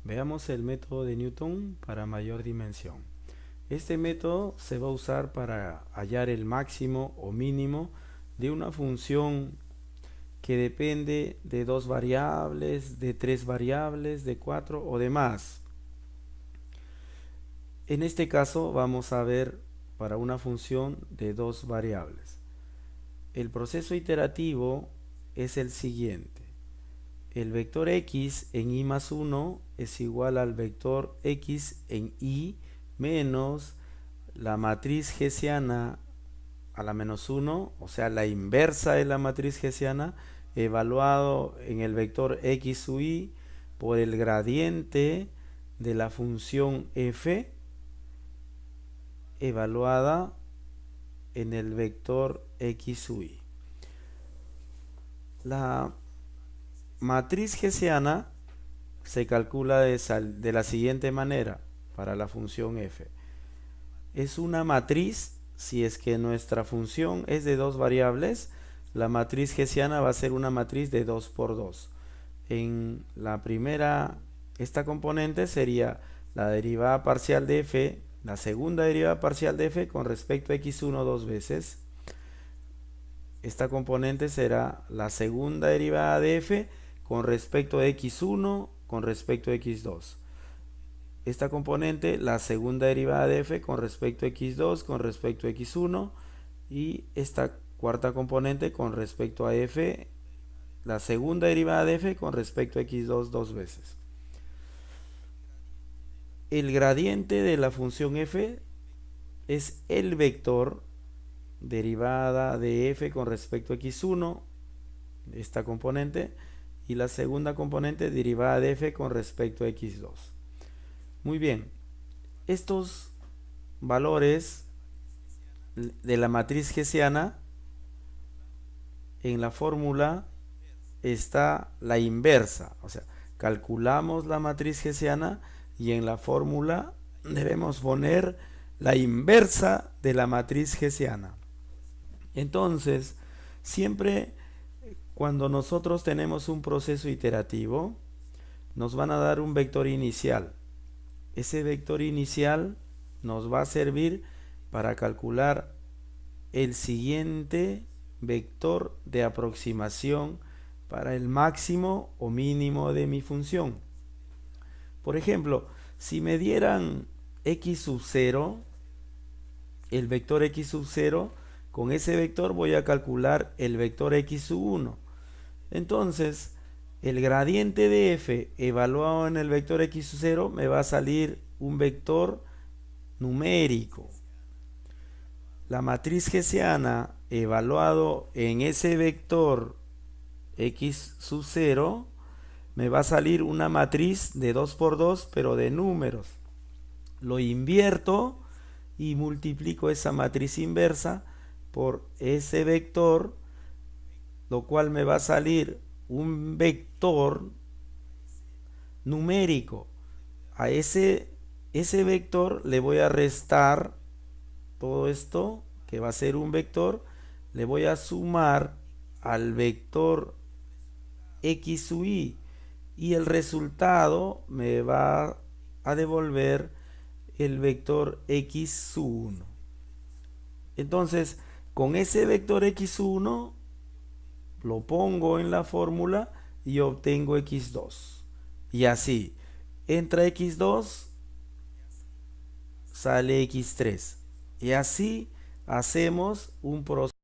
Veamos el método de Newton para mayor dimensión. Este método se va a usar para hallar el máximo o mínimo de una función que depende de dos variables, de tres variables, de cuatro o de más. En este caso vamos a ver para una función de dos variables. El proceso iterativo es el siguiente. El vector x en i más 1 es igual al vector x en i menos la matriz hessiana a la menos 1, o sea, la inversa de la matriz hessiana, evaluado en el vector x sub i por el gradiente de la función f, evaluada en el vector x sub i. La matriz hessiana se calcula de la siguiente manera para la función f. Es una matriz, si es que nuestra función es de dos variables, la matriz hessiana va a ser una matriz de 2 por 2. En la primera, esta componente sería la derivada parcial de f, la segunda derivada parcial de f con respecto a x1 dos veces. Esta componente será la segunda derivada de f con respecto a x1 con respecto a x2. Esta componente, la segunda derivada de f con respecto a x2 con respecto a x1, y esta cuarta componente con respecto a f, la segunda derivada de f con respecto a x2 dos veces. El gradiente de la función f es el vector derivada de f con respecto a x1, esta componente, y la segunda componente derivada de f con respecto a x2. Muy bien, estos valores de la matriz hessiana, en la fórmula está la inversa, o sea, calculamos la matriz hessiana y en la fórmula debemos poner la inversa de la matriz hessiana. Entonces, siempre cuando nosotros tenemos un proceso iterativo, nos van a dar un vector inicial. Ese vector inicial nos va a servir para calcular el siguiente vector de aproximación para el máximo o mínimo de mi función. Por ejemplo, si me dieran x sub 0, el vector x sub 0, con ese vector voy a calcular el vector x sub 1. Entonces, el gradiente de f evaluado en el vector x sub 0 me va a salir un vector numérico. La matriz hessiana evaluado en ese vector x sub 0 me va a salir una matriz de 2 por 2 pero de números. Lo invierto y multiplico esa matriz inversa por ese vector, lo cual me va a salir un vector numérico. A ese vector le voy a restar todo esto, que va a ser un vector, le voy a sumar al vector x sub i, y el resultado me va a devolver el vector x sub 1. Entonces, con ese vector x sub 1 lo pongo en la fórmula y obtengo x2. Y así, entra x2, sale x3. Y así hacemos un proceso.